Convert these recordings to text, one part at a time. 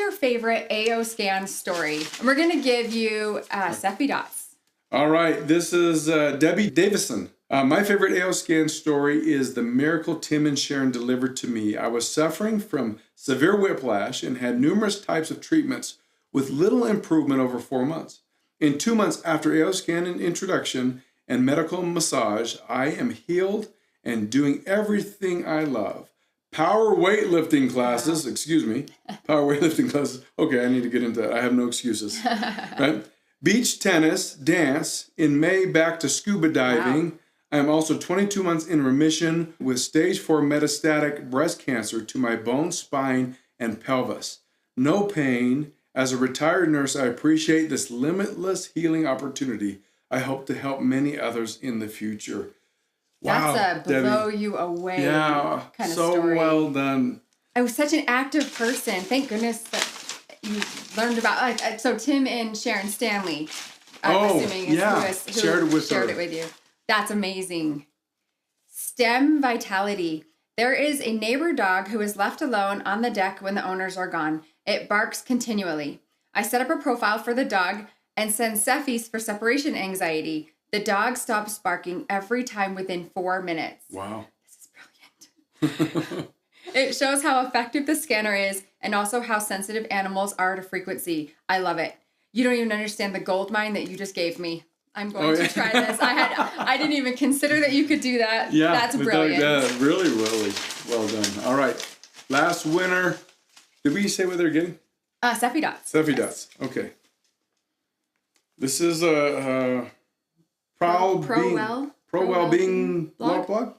your favorite AO scan story? And we're going to give you Seppi Dots. All right. This is Debbie Davison. My favorite AO scan story is the miracle Tim and Sharon delivered to me. I was suffering from severe whiplash and had numerous types of treatments with little improvement over 4 months. In 2 months after AO scan and introduction and medical massage, I am healed and doing everything I love. Power weightlifting classes, power weightlifting classes. Okay, I need to get into that. I have no excuses. Right? Beach tennis, dance, in May back to scuba diving. Wow. I am also 22 months in remission with stage 4 metastatic breast cancer to my bone, spine, and pelvis. No pain. As a retired nurse, I appreciate this limitless healing opportunity. I hope to help many others in the future. Wow, that's a blow Debbie. You away kind of story. So well done. I was such an active person. Thank goodness that you learned about. So Tim and Sharon Stanley, I'm assuming, is who shared it with you. That's amazing. STEM vitality. There is a neighbor dog who is left alone on the deck when the owners are gone. It barks continually. I set up a profile for the dog and send Cephis for separation anxiety. The dog stops barking every time within 4 minutes. Wow. This is brilliant. It shows how effective the scanner is and also how sensitive animals are to frequency. I love it. You don't even understand the gold mine that you just gave me. I'm going to try this. I didn't even consider that you could do that. Yeah, that's brilliant. Really, really well done. All right. Last winner. Did we say what they're getting? Seppi Dots. Seppi Dots. Okay. This is a Pro Wellbeing blog.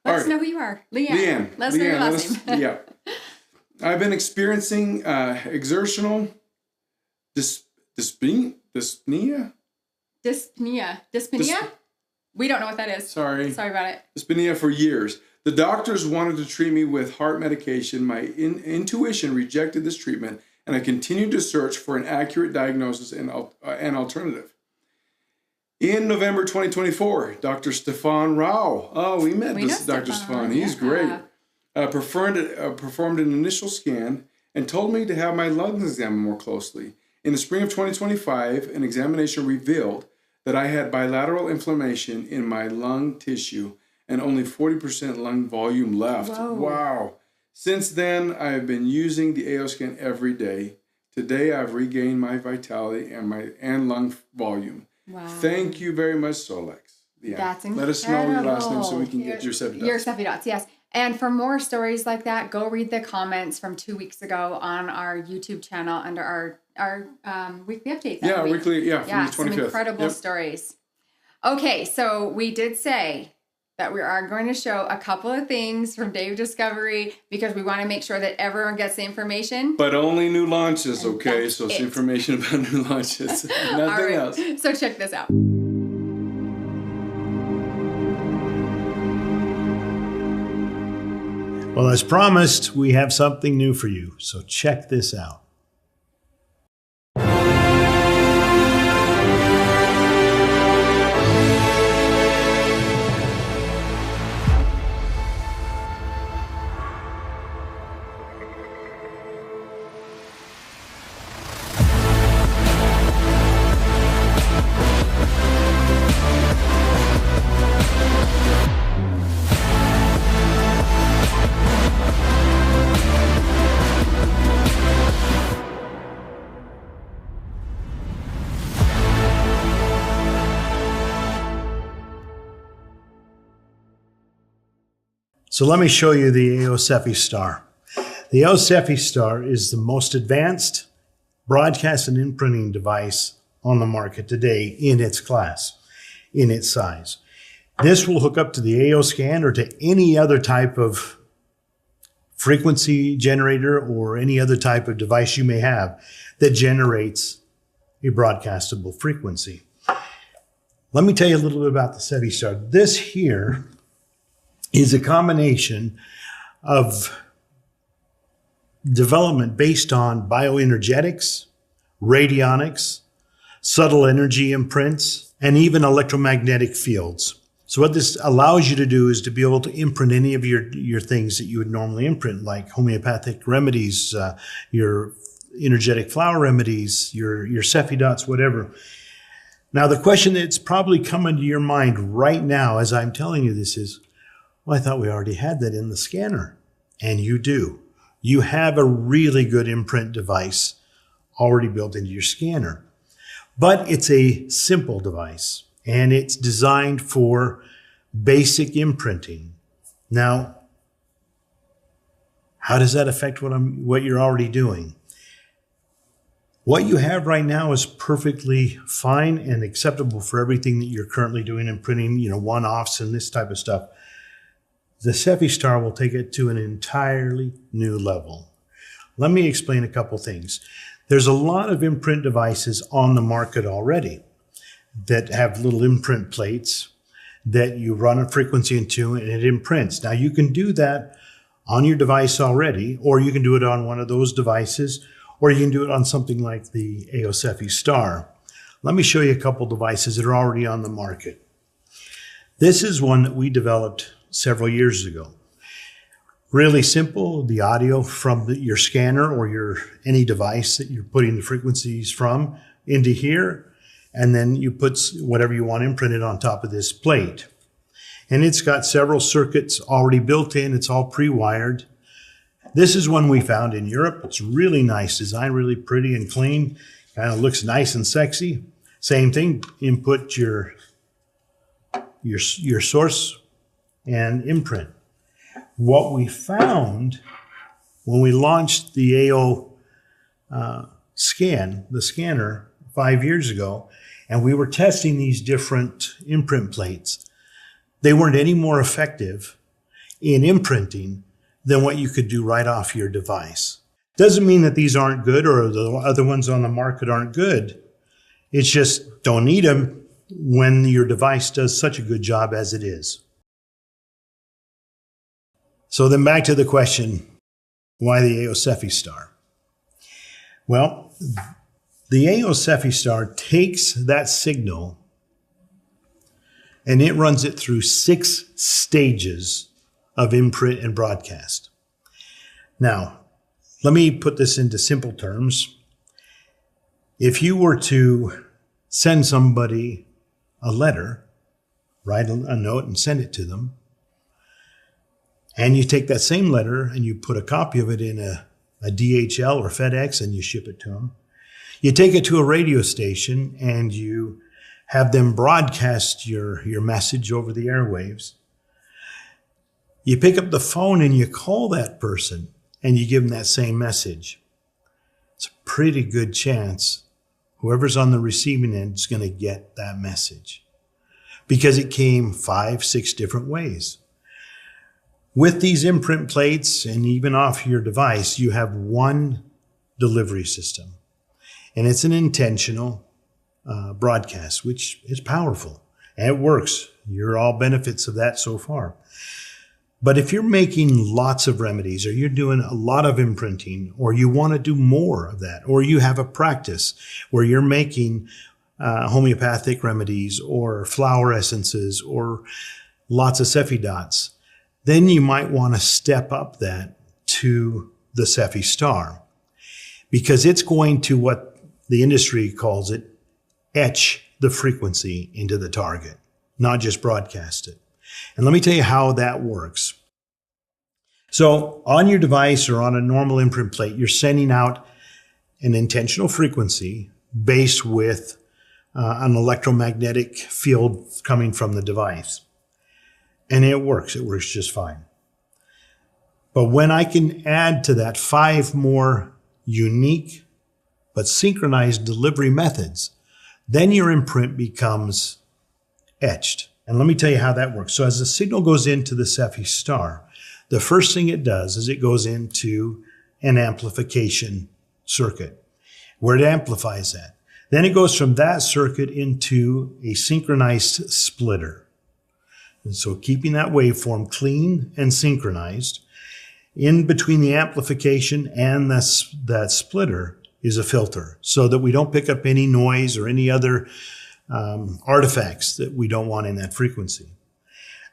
Let us know who you are. Leanne. Let us know your last name. Yeah. I've been experiencing exertional dyspnea. Dyspnea? We don't know what that is. Sorry about it. Dyspnea for years. The doctors wanted to treat me with heart medication. My intuition rejected this treatment, and I continued to search for an accurate diagnosis and an alternative. In November 2024, Dr. Stefan Rao. Oh, we met Dr. Stefan. He's great. Performed an initial scan and told me to have my lungs examined more closely. In the spring of 2025, an examination revealed that I had bilateral inflammation in my lung tissue and only 40% lung volume left. Whoa. Wow. Since then, I have been using the AO scan every day. Today, I've regained my vitality and lung volume. Wow. Thank you very much, Solex. Yeah. That's incredible. Let us know your last name so we can get your Seppi Dots. Your Seppi Dots, yes. And for more stories like that, go read the comments from 2 weeks ago on our YouTube channel under our weekly update. Yeah, weekly, from the 25th. Some incredible stories. Okay, so we did say that we are going to show a couple of things from Day of Discovery because we want to make sure that everyone gets the information. But only new launches, okay? So it's information about new launches. Nothing else. So check this out. Well, as promised, we have something new for you. So check this out. So let me show you the AO Seppi Star. The AO Seppi Star is the most advanced broadcast and imprinting device on the market today in its class, in its size. This will hook up to the AO scan or to any other type of frequency generator or any other type of device you may have that generates a broadcastable frequency. Let me tell you a little bit about the Seppi Star. This here is a combination of development based on bioenergetics, radionics, subtle energy imprints, and even electromagnetic fields. So what this allows you to do is to be able to imprint any of your things that you would normally imprint, like homeopathic remedies, your energetic flower remedies, your Cephi dots, whatever. Now, the question that's probably coming to your mind right now as I'm telling you this is, well, I thought we already had that in the scanner. And you do. You have a really good imprint device already built into your scanner. But it's a simple device, and it's designed for basic imprinting. Now, how does that affect what you're already doing? What you have right now is perfectly fine and acceptable for everything that you're currently doing in printing, one-offs and this type of stuff. The Cephi Star will take it to an entirely new level. Let me explain a couple things. There's a lot of imprint devices on the market already that have little imprint plates that you run a frequency into and it imprints. Now, you can do that on your device already, or you can do it on one of those devices, or you can do it on something like the A.O. Cephi Star. Let me show you a couple devices that are already on the market. This is one that we developed several years ago. Really simple, the audio from your scanner or any device that you're putting the frequencies from into here, and then you put whatever you want imprinted on top of this plate. And it's got several circuits already built in. It's all pre-wired. This is one we found in Europe. It's really nice design, really pretty and clean. Kind of looks nice and sexy. Same thing, input your source and imprint. What we found when we launched the AO the scanner 5 years ago, and we were testing these different imprint plates, they weren't any more effective in imprinting than what you could do right off your device. Doesn't mean that these aren't good or the other ones on the market aren't good. It's just don't need them when your device does such a good job as it is. So then back to the question, why the A.O. Cephi Star? Well, the A.O. Cephi Star takes that signal and it runs it through 6 stages of imprint and broadcast. Now, let me put this into simple terms. If you were to send somebody a letter, write a note and send it to them, and you take that same letter and you put a copy of it in a DHL or FedEx and you ship it to them. You take it to a radio station and you have them broadcast your message over the airwaves. You pick up the phone and you call that person and you give them that same message. It's a pretty good chance whoever's on the receiving end is going to get that message because it came 5, 6 different ways. With these imprint plates and even off your device, you have one delivery system. And it's an intentional broadcast, which is powerful. And it works. You're all benefits of that so far. But if you're making lots of remedies or you're doing a lot of imprinting or you want to do more of that or you have a practice where you're making homeopathic remedies or flower essences or lots of Cephi dots, then you might want to step up that to the Cephi Star because it's going to, what the industry calls it, etch the frequency into the target, not just broadcast it. And let me tell you how that works. So on your device or on a normal imprint plate, you're sending out an intentional frequency based with an electromagnetic field coming from the device. And it works just fine. But when I can add to that 5 more unique but synchronized delivery methods, then your imprint becomes etched. And let me tell you how that works. So as the signal goes into the Cephi Star, the first thing it does is it goes into an amplification circuit where it amplifies that. Then it goes from that circuit into a synchronized splitter. And so keeping that waveform clean and synchronized, in between the amplification and that splitter is a filter so that we don't pick up any noise or any other artifacts that we don't want in that frequency.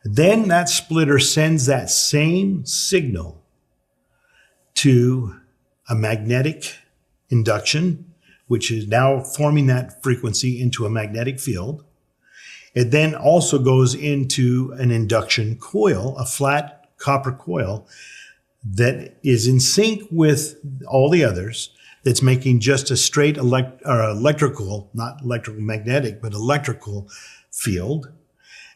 Then that splitter sends that same signal to a magnetic induction, which is now forming that frequency into a magnetic field. It then also goes into an induction coil, a flat copper coil that is in sync with all the others, that's making just a straight electrical, not electromagnetic, but electrical field.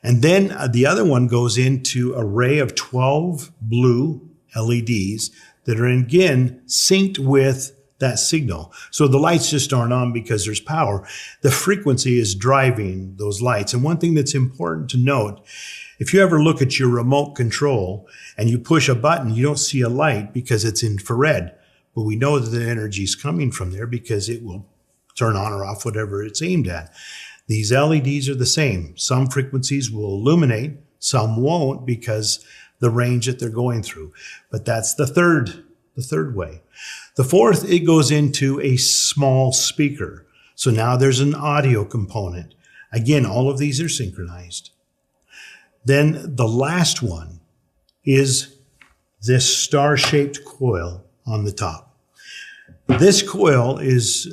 And then the other one goes into an array of 12 blue LEDs that are again synced with that signal. So the lights just aren't on because there's power. The frequency is driving those lights. And one thing that's important to note, if you ever look at your remote control and you push a button, you don't see a light because it's infrared. But we know that the energy is coming from there because it will turn on or off whatever it's aimed at. These LEDs are the same. Some frequencies will illuminate, some won't because the range that they're going through. But that's the third way. The fourth, it goes into a small speaker. So now there's an audio component. Again, all of these are synchronized. Then the last one is this star-shaped coil on the top. This coil is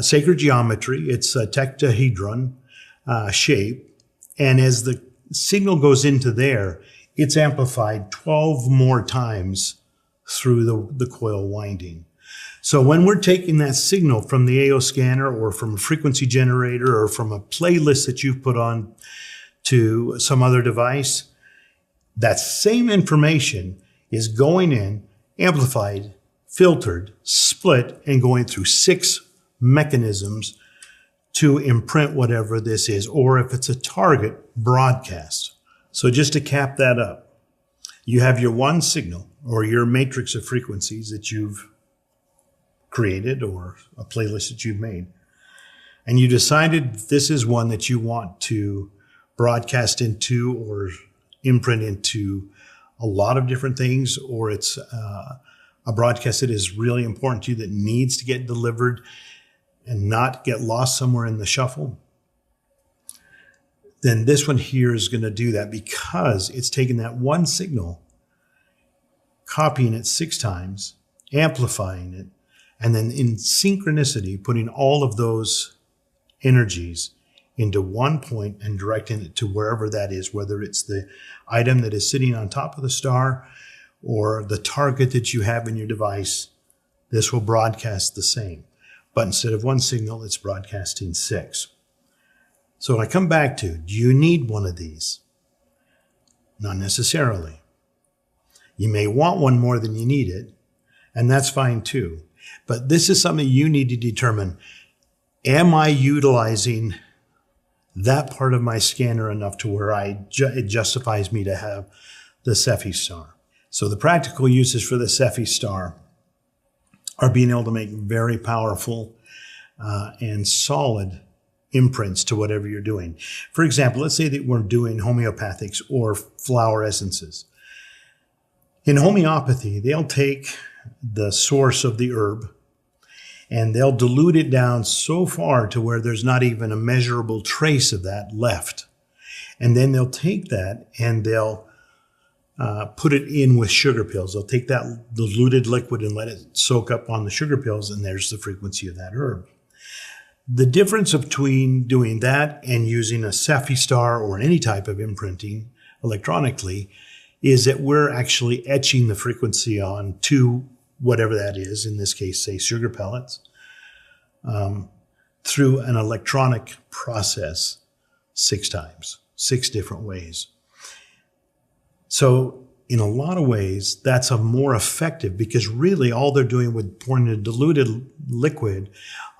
sacred geometry. It's a tetrahedron shape. And as the signal goes into there, it's amplified 12 more times through the coil winding. So when we're taking that signal from the AO scanner or from a frequency generator or from a playlist that you've put on to some other device, that same information is going in, amplified, filtered, split, and going through 6 mechanisms to imprint whatever this is, or if it's a target, broadcast. So just to cap that up, you have your one signal or your matrix of frequencies that you've created or a playlist that you've made. And you decided this is one that you want to broadcast into or imprint into a lot of different things, or it's a broadcast that is really important to you that needs to get delivered and not get lost somewhere in the shuffle. Then this one here is going to do that because it's taking that one signal, copying it 6 times, amplifying it, and then in synchronicity, putting all of those energies into one point and directing it to wherever that is, whether it's the item that is sitting on top of the star or the target that you have in your device. This will broadcast the same. But instead of one signal, it's broadcasting 6. So when I come back to, do you need one of these? Not necessarily. You may want one more than you need it, and that's fine too. But this is something you need to determine. Am I utilizing that part of my scanner enough to where it justifies me to have the Cepheid Star? So the practical uses for the Cepheid Star are being able to make very powerful and solid imprints to whatever you're doing. For example, let's say that we're doing homeopathics or flower essences. In homeopathy, they'll take the source of the herb and they'll dilute it down so far to where there's not even a measurable trace of that left. And then they'll take that and they'll put it in with sugar pills. They'll take that diluted liquid and let it soak up on the sugar pills, and there's the frequency of that herb. The difference between doing that and using a Cepheid Star or any type of imprinting electronically is that we're actually etching the frequency on to whatever that is, in this case, say sugar pellets, through an electronic process 6 times, 6 different ways. So in a lot of ways, that's a more effective, because really all they're doing with pouring a diluted liquid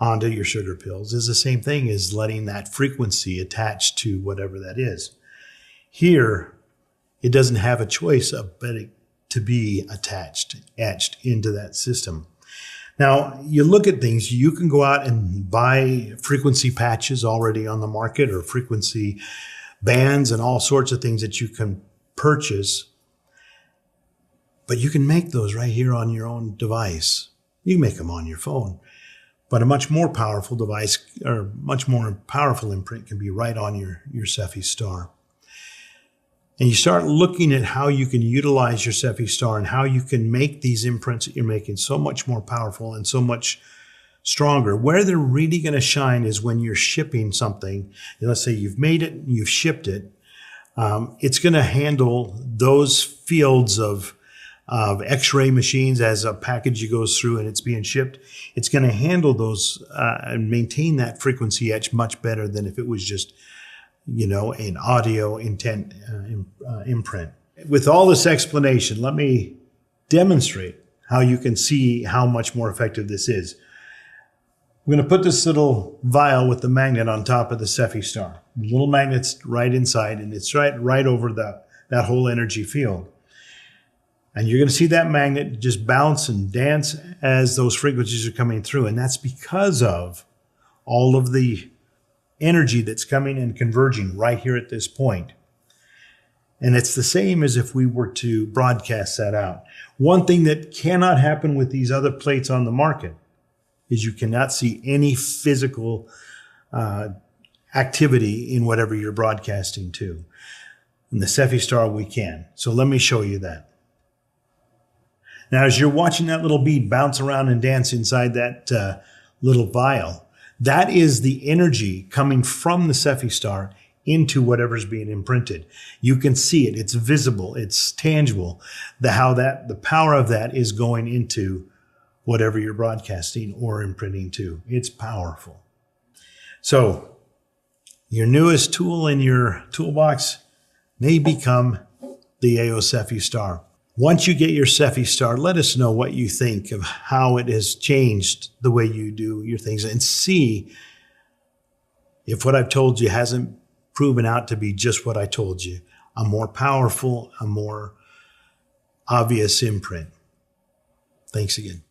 onto your sugar pills is the same thing as letting that frequency attach to whatever that is. Here, it doesn't have a choice of it to be attached, etched into that system. Now, you look at things, you can go out and buy frequency patches already on the market or frequency bands and all sorts of things that you can purchase. But you can make those right here on your own device. You can make them on your phone. But a much more powerful device or much more powerful imprint can be right on your Cepheid Star. and you start looking at how you can utilize your Cepheid Star and how you can make these imprints that you're making so much more powerful and so much stronger. Where they're really going to shine is when you're shipping something. Let's say you've made it, you've shipped it. It's going to handle those fields of X-ray machines as a package goes through and it's being shipped. It's going to handle those and maintain that frequency edge much better than if it was just, an audio intent imprint. With all this explanation, let me demonstrate how you can see how much more effective this is. We're going to put this little vial with the magnet on top of the Cepheid Star. The little magnet's right inside, and it's right over that whole energy field. And you're going to see that magnet just bounce and dance as those frequencies are coming through. And that's because of all of the energy that's coming and converging right here at this point. And it's the same as if we were to broadcast that out. One thing that cannot happen with these other plates on the market is you cannot see any physical activity in whatever you're broadcasting to. In the Cepheid Star, we can. So let me show you that. Now, as you're watching that little bead bounce around and dance inside that little vial, that is the energy coming from the Cepheid Star into whatever's being imprinted. You can see it. It's visible. It's tangible. The power of that is going into whatever you're broadcasting or imprinting to. It's powerful. So your newest tool in your toolbox may become the AO Cepheid Star. Once you get your Cepheid Star, let us know what you think of how it has changed the way you do your things, and see if what I've told you hasn't proven out to be just what I told you, a more powerful, a more obvious imprint. Thanks again.